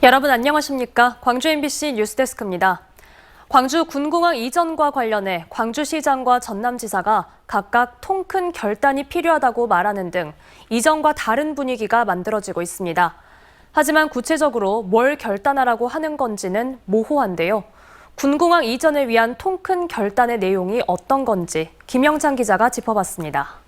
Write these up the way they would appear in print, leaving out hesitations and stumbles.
여러분 안녕하십니까? 광주 MBC 뉴스데스크입니다. 광주 군공항 이전과 관련해 광주시장과 전남지사가 각각 통 큰 결단이 필요하다고 말하는 등 이전과 다른 분위기가 만들어지고 있습니다. 하지만 구체적으로 뭘 결단하라고 하는 건지는 모호한데요. 군공항 이전을 위한 통 큰 결단의 내용이 어떤 건지 김영찬 기자가 짚어봤습니다.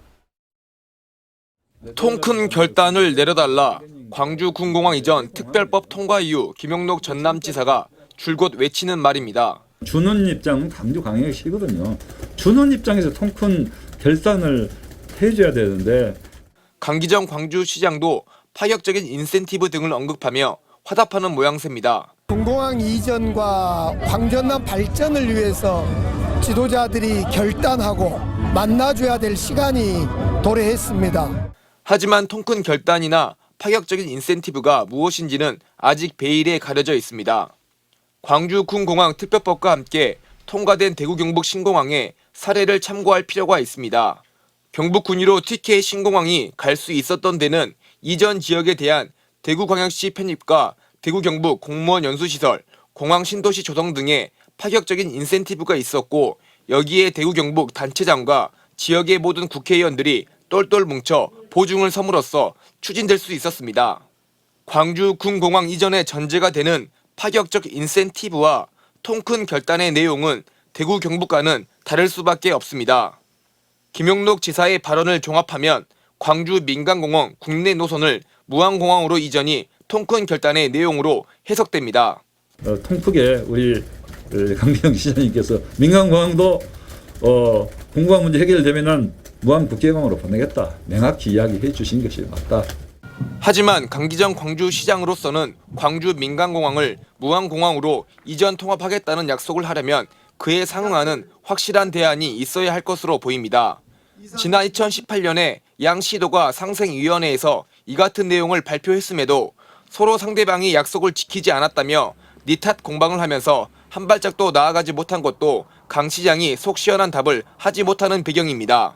통 큰 결단을 내려달라. 광주 군공항 이전 특별법 통과 이후 김용록 전남지사가 줄곧 외치는 말입니다. 주는 입장은 광주광역이 싫거든요. 주는 입장에서 통 큰 결단을 해줘야 되는데. 강기정 광주시장도 파격적인 인센티브 등을 언급하며 화답하는 모양새입니다. 군공항 이전과 광전남 발전을 위해서 지도자들이 결단하고 만나줘야 될 시간이 도래했습니다. 하지만 통 큰 결단이나 파격적인 인센티브가 무엇인지는 아직 베일에 가려져 있습니다. 광주 군공항 특별법과 함께 통과된 대구 경북 신공항에 사례를 참고할 필요가 있습니다. 경북 군위로 TK 신공항이 갈 수 있었던 데는 이전 지역에 대한 대구광역시 편입과 대구 경북 공무원 연수시설, 공항 신도시 조성 등의 파격적인 인센티브가 있었고, 여기에 대구 경북 단체장과 지역의 모든 국회의원들이 똘똘 뭉쳐 보증을 섬으로써 추진될 수 있었습니다. 광주 군공항 이전의 전제가 되는 파격적 인센티브와 통 큰 결단의 내용은 대구 경북과는 다를 수밖에 없습니다. 김용록 지사의 발언을 종합하면 광주 민간공항 국내 노선을 무항공항으로 이전이 통 큰 결단의 내용으로 해석됩니다. 통크게 우리 강기정 시장님께서 민간공항도 공공항 문제 해결되면은 무항국제공항으로 보내겠다. 명확히 이야기해 주신 것이 맞다. 하지만 강기정 광주시장으로서는 광주 민간공항을 무항공항으로 이전 통합하겠다는 약속을 하려면 그에 상응하는 확실한 대안이 있어야 할 것으로 보입니다. 지난 2018년에 양 시도가 상생위원회에서 이 같은 내용을 발표했음에도 서로 상대방이 약속을 지키지 않았다며 니 탓 공방을 하면서 한 발짝도 나아가지 못한 것도 강 시장이 속 시원한 답을 하지 못하는 배경입니다.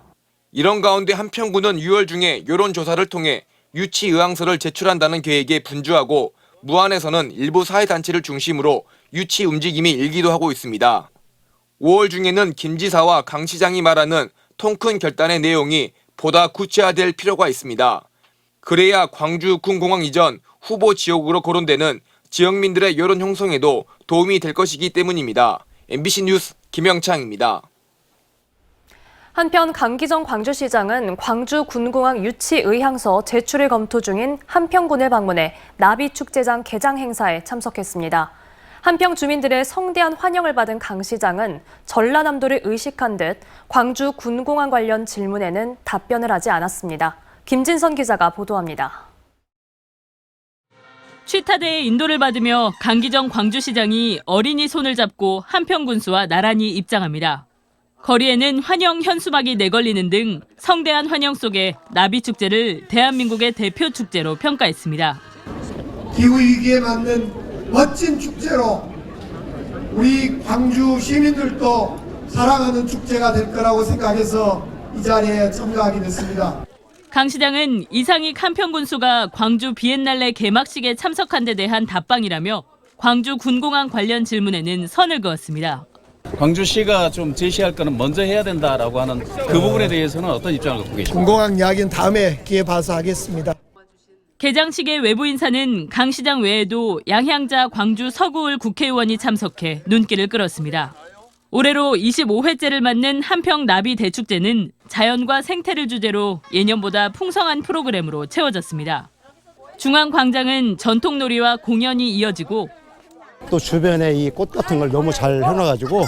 이런 가운데 한평군은 6월 중에 여론조사를 통해 유치 의향서를 제출한다는 계획에 분주하고, 무안에서는 일부 사회단체를 중심으로 유치 움직임이 일기도 하고 있습니다. 5월 중에는 김 지사와 강 시장이 말하는 통 큰 결단의 내용이 보다 구체화될 필요가 있습니다. 그래야 광주 군공항 이전 후보 지역으로 거론되는 지역민들의 여론 형성에도 도움이 될 것이기 때문입니다. MBC 뉴스 김영창입니다. 한편 강기정 광주시장은 광주 군공항 유치 의향서 제출을 검토 중인 한평군을 방문해 나비축제장 개장 행사에 참석했습니다. 한평 주민들의 성대한 환영을 받은 강 시장은 전라남도를 의식한 듯 광주 군공항 관련 질문에는 답변을 하지 않았습니다. 김진선 기자가 보도합니다. 취타대의 인도를 받으며 강기정 광주시장이 어린이 손을 잡고 한평 군수와 나란히 입장합니다. 거리에는 환영 현수막이 내걸리는 등 성대한 환영 속에 나비축제를 대한민국의 대표 축제로 평가했습니다. 기후위기에 맞는 멋진 축제로 우리 광주 시민들도 사랑하는 축제가 될 거라고 생각해서 이 자리에 참가하게 됐습니다. 강 시장은 이상익 한평 군수가 광주 비엔날레 개막식에 참석한 데 대한 답방이라며 광주 군공항 관련 질문에는 선을 그었습니다. 광주시가 좀 제시할 거는 먼저 해야 된다라고 하는 그 부분에 대해서는 어떤 입장을 갖고 계십니까? 군공항 이야기는 다음에 기회 봐서 하겠습니다. 개장식의 외부 인사는 강 시장 외에도 양향자 광주 서구을 국회의원이 참석해 눈길을 끌었습니다. 올해로 25회째를 맞는 한평 나비 대축제는 자연과 생태를 주제로 예년보다 풍성한 프로그램으로 채워졌습니다. 중앙광장은 전통놀이와 공연이 이어지고, 또 주변에 이 꽃 같은 걸 너무 잘 해놔가지고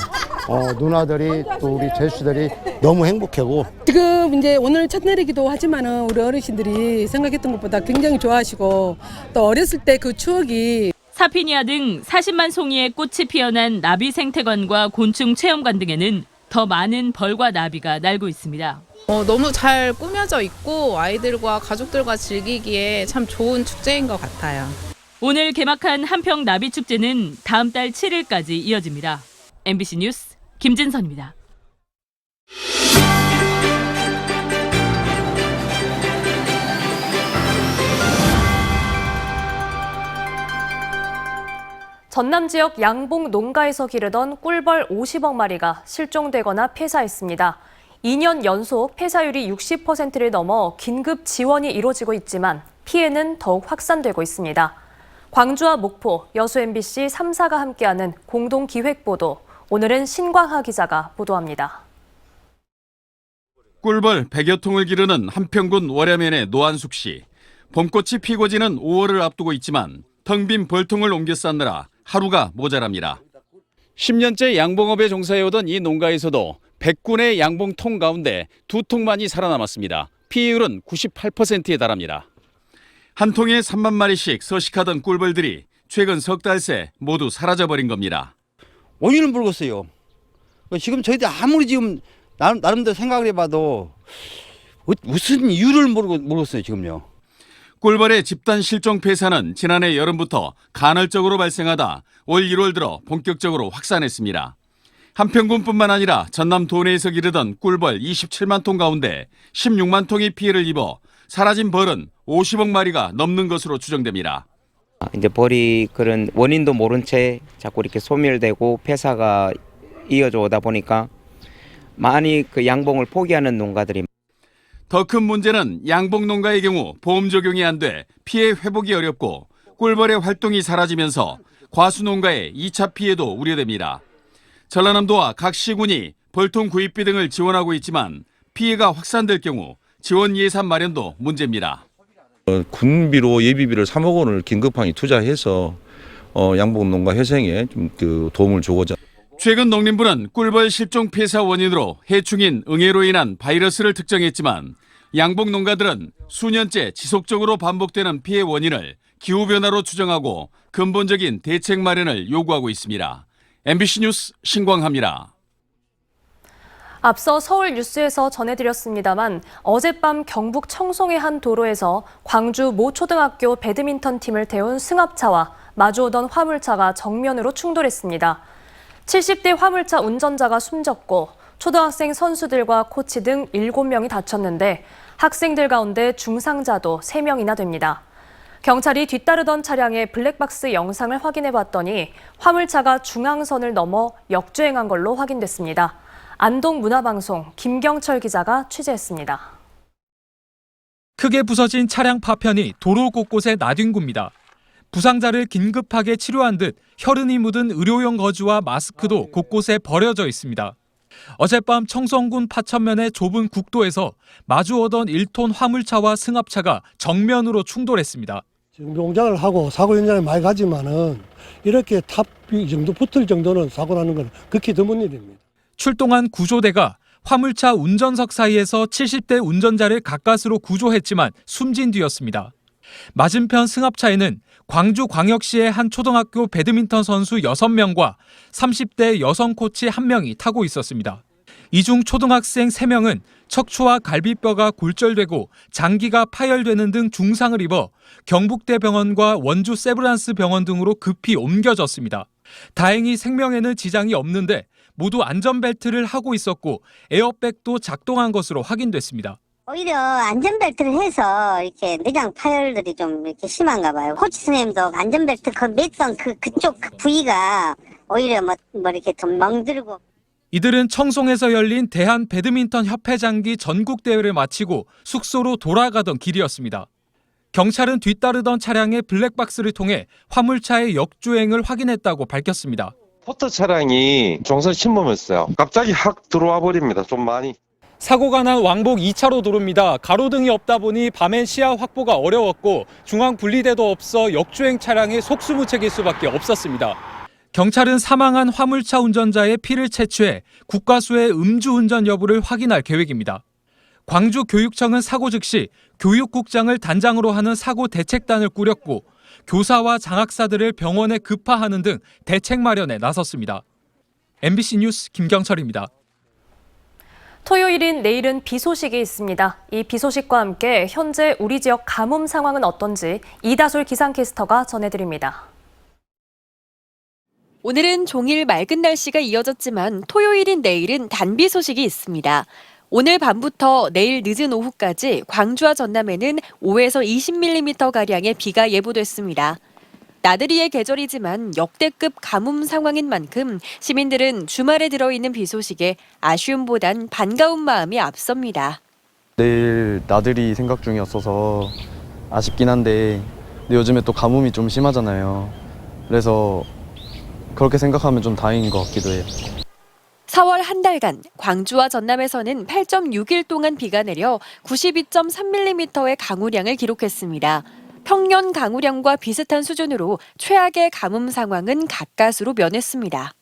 누나들이 또 우리 제수들이 너무 행복하고, 지금 이제 오늘 첫날이기도 하지만은 우리 어르신들이 생각했던 것보다 굉장히 좋아하시고, 또 어렸을 때 그 추억이 사피니아 등 40만 송이의 꽃이 피어난 나비 생태관과 곤충 체험관 등에는 더 많은 벌과 나비가 날고 있습니다. 너무 잘 꾸며져 있고 아이들과 가족들과 즐기기에 참 좋은 축제인 것 같아요. 오늘 개막한 한평 나비축제는 다음 달 7일까지 이어집니다. MBC 뉴스 김진선입니다. 전남 지역 양봉 농가에서 기르던 꿀벌 50억 마리가 실종되거나 폐사했습니다. 2년 연속 폐사율이 60%를 넘어 긴급 지원이 이루어지고 있지만 피해는 더욱 확산되고 있습니다. 광주와 목포, 여수 MBC 3사가 함께하는 공동기획보도, 오늘은 신광하 기자가 보도합니다. 꿀벌 100여 통을 기르는 한평군 월야면의 노한숙 씨. 봄꽃이 피고 지는 5월을 앞두고 있지만 텅 빈 벌통을 옮겨 쌓느라 하루가 모자랍니다. 10년째 양봉업에 종사해오던 이 농가에서도 100군의 양봉통 가운데 2통만이 살아남았습니다. 피해율은 98%에 달합니다. 한 통에 3만 마리씩 서식하던 꿀벌들이 최근 석 달 새 모두 사라져버린 겁니다. 원인을 모르겠어요. 지금 저희들 아무리 지금 나름대로 생각을 해봐도 무슨 이유를 모르겠어요, 지금요. 꿀벌의 집단 실종 폐사는 지난해 여름부터 간헐적으로 발생하다 올 1월 들어 본격적으로 확산했습니다. 한평군뿐만 아니라 전남 도내에서 기르던 꿀벌 27만 통 가운데 16만 통이 피해를 입어 사라진 벌은 50억 마리가 넘는 것으로 추정됩니다. 이제 벌이 그런 원인도 모른 채 자꾸 이렇게 소멸되고 폐사가 이어져 오다 보니까 많이 그 양봉을 포기하는 농가들이. 더 큰 문제는 양봉 농가의 경우 보험 적용이 안 돼 피해 회복이 어렵고 꿀벌의 활동이 사라지면서 과수 농가의 2차 피해도 우려됩니다. 전라남도와 각 시군이 벌통 구입비 등을 지원하고 있지만 피해가 확산될 경우 지원 예산 마련도 문제입니다. 군비로 예비비를 3억 원을 긴급하게 투자해서 양봉 농가 회생에 좀 도움을 주고자. 최근 농림부는 꿀벌 실종 폐사 원인으로 해충인 응애로 인한 바이러스를 특정했지만 양봉 농가들은 수년째 지속적으로 반복되는 피해 원인을 기후변화로 추정하고 근본적인 대책 마련을 요구하고 있습니다. MBC 뉴스 신광하입니다. 앞서 서울 뉴스에서 전해드렸습니다만 어젯밤 경북 청송의 한 도로에서 광주 모 초등학교 배드민턴 팀을 태운 승합차와 마주오던 화물차가 정면으로 충돌했습니다. 70대 화물차 운전자가 숨졌고 초등학생 선수들과 코치 등 7명이 다쳤는데 학생들 가운데 중상자도 3명이나 됩니다. 경찰이 뒤따르던 차량의 블랙박스 영상을 확인해 봤더니 화물차가 중앙선을 넘어 역주행한 걸로 확인됐습니다. 안동문화방송 김경철 기자가 취재했습니다. 크게 부서진 차량 파편이 도로 곳곳에 나뒹굽니다. 부상자를 긴급하게 치료한 듯 혈흔이 묻은 의료용 거즈와 마스크도 곳곳에 버려져 있습니다. 어젯밤 청송군 파천면의 좁은 국도에서 마주오던 1톤 화물차와 승합차가 정면으로 충돌했습니다. 농장을 하고 사고 현장에 많이 가지만은 이렇게 탑이 정도 붙을 정도는 사고 나는 건 극히 드문 일입니다. 출동한 구조대가 화물차 운전석 사이에서 70대 운전자를 가까스로 구조했지만 숨진 뒤였습니다. 맞은편 승합차에는 광주광역시의 한 초등학교 배드민턴 선수 6명과 30대 여성 코치 1명이 타고 있었습니다. 이 중 초등학생 3명은 척추와 갈비뼈가 골절되고 장기가 파열되는 등 중상을 입어 경북대병원과 원주 세브란스 병원 등으로 급히 옮겨졌습니다. 다행히 생명에는 지장이 없는데 모두 안전벨트를 하고 있었고 에어백도 작동한 것으로 확인됐습니다. 오히려 안전벨트를 해서 이렇게 내장 파열들이 좀 이렇게 심한가 봐요. 코치 선생님도 안전벨트 그 밑선 그쪽 부위가 오히려 뭐 이렇게 좀 멍들고. 이들은 청송에서 열린 대한 배드민턴 협회장기 전국대회를 마치고 숙소로 돌아가던 길이었습니다. 경찰은 뒤따르던 차량의 블랙박스를 통해 화물차의 역주행을 확인했다고 밝혔습니다. 포터 차량이 정선 침범했어요. 갑자기 확 들어와 버립니다. 좀 많이. 사고가 난 왕복 2차로 도로입니다. 가로등이 없다 보니 밤엔 시야 확보가 어려웠고 중앙 분리대도 없어 역주행 차량이 속수무책일 수밖에 없었습니다. 경찰은 사망한 화물차 운전자의 피를 채취해 국과수의 음주운전 여부를 확인할 계획입니다. 광주교육청은 사고 즉시 교육국장을 단장으로 하는 사고 대책단을 꾸렸고 교사와 장학사들을 병원에 급파하는 등 대책 마련에 나섰습니다. MBC 뉴스 김경철입니다. 토요일인 내일은 비 소식이 있습니다. 이 비 소식과 함께 현재 우리 지역 가뭄 상황은 어떤지 이다솔 기상캐스터가 전해드립니다. 오늘은 종일 맑은 날씨가 이어졌지만 토요일인 내일은 단비 소식이 있습니다. 오늘 밤부터 내일 늦은 오후까지 광주와 전남에는 5에서 20mm가량의 비가 예보됐습니다. 나들이의 계절이지만 역대급 가뭄 상황인 만큼 시민들은 주말에 들어있는 비 소식에 아쉬움보단 반가운 마음이 앞섭니다. 내일 나들이 생각 중이었어서 아쉽긴 한데 근데 요즘에 또 가뭄이 좀 심하잖아요. 그래서 그렇게 생각하면 좀 다행인 것 같기도 해요. 4월 한 달간 광주와 전남에서는 8.6일 동안 비가 내려 92.3mm의 강우량을 기록했습니다. 평년 강우량과 비슷한 수준으로 최악의 가뭄 상황은 가까스로 면했습니다.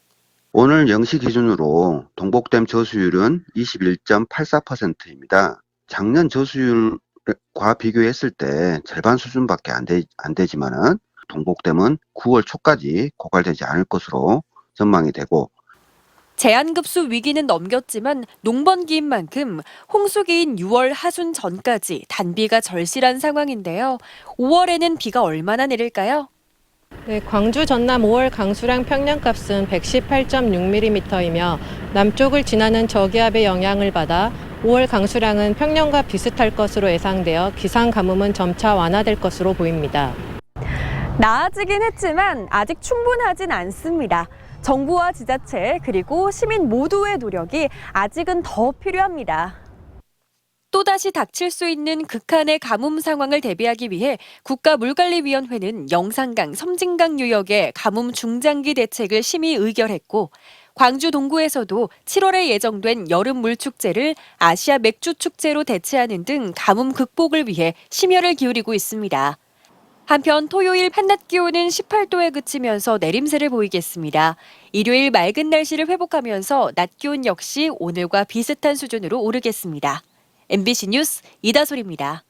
오늘 0시 기준으로 동복댐 저수율은 21.84%입니다. 작년 저수율과 비교했을 때 절반 수준밖에 안 되지만은 동복댐은 9월 초까지 고갈되지 않을 것으로 전망이 되고 제한급수 위기는 넘겼지만 농번기인 만큼 홍수기인 6월 하순 전까지 단비가 절실한 상황인데요. 5월에는 비가 얼마나 내릴까요? 네, 광주 전남 5월 강수량 평년값은 118.6mm이며 남쪽을 지나는 저기압의 영향을 받아 5월 강수량은 평년과 비슷할 것으로 예상되어 기상 가뭄은 점차 완화될 것으로 보입니다. 나아지긴 했지만 아직 충분하진 않습니다. 정부와 지자체 그리고 시민 모두의 노력이 아직은 더 필요합니다. 또다시 닥칠 수 있는 극한의 가뭄 상황을 대비하기 위해 국가물관리위원회는 영산강, 섬진강 유역의 가뭄 중장기 대책을 심의 의결했고 광주 동구에서도 7월에 예정된 여름 물축제를 아시아 맥주 축제로 대체하는 등 가뭄 극복을 위해 심혈을 기울이고 있습니다. 한편 토요일 한낮 기온은 18도에 그치면서 내림세를 보이겠습니다. 일요일 맑은 날씨를 회복하면서 낮 기온 역시 오늘과 비슷한 수준으로 오르겠습니다. MBC 뉴스 이다솔입니다.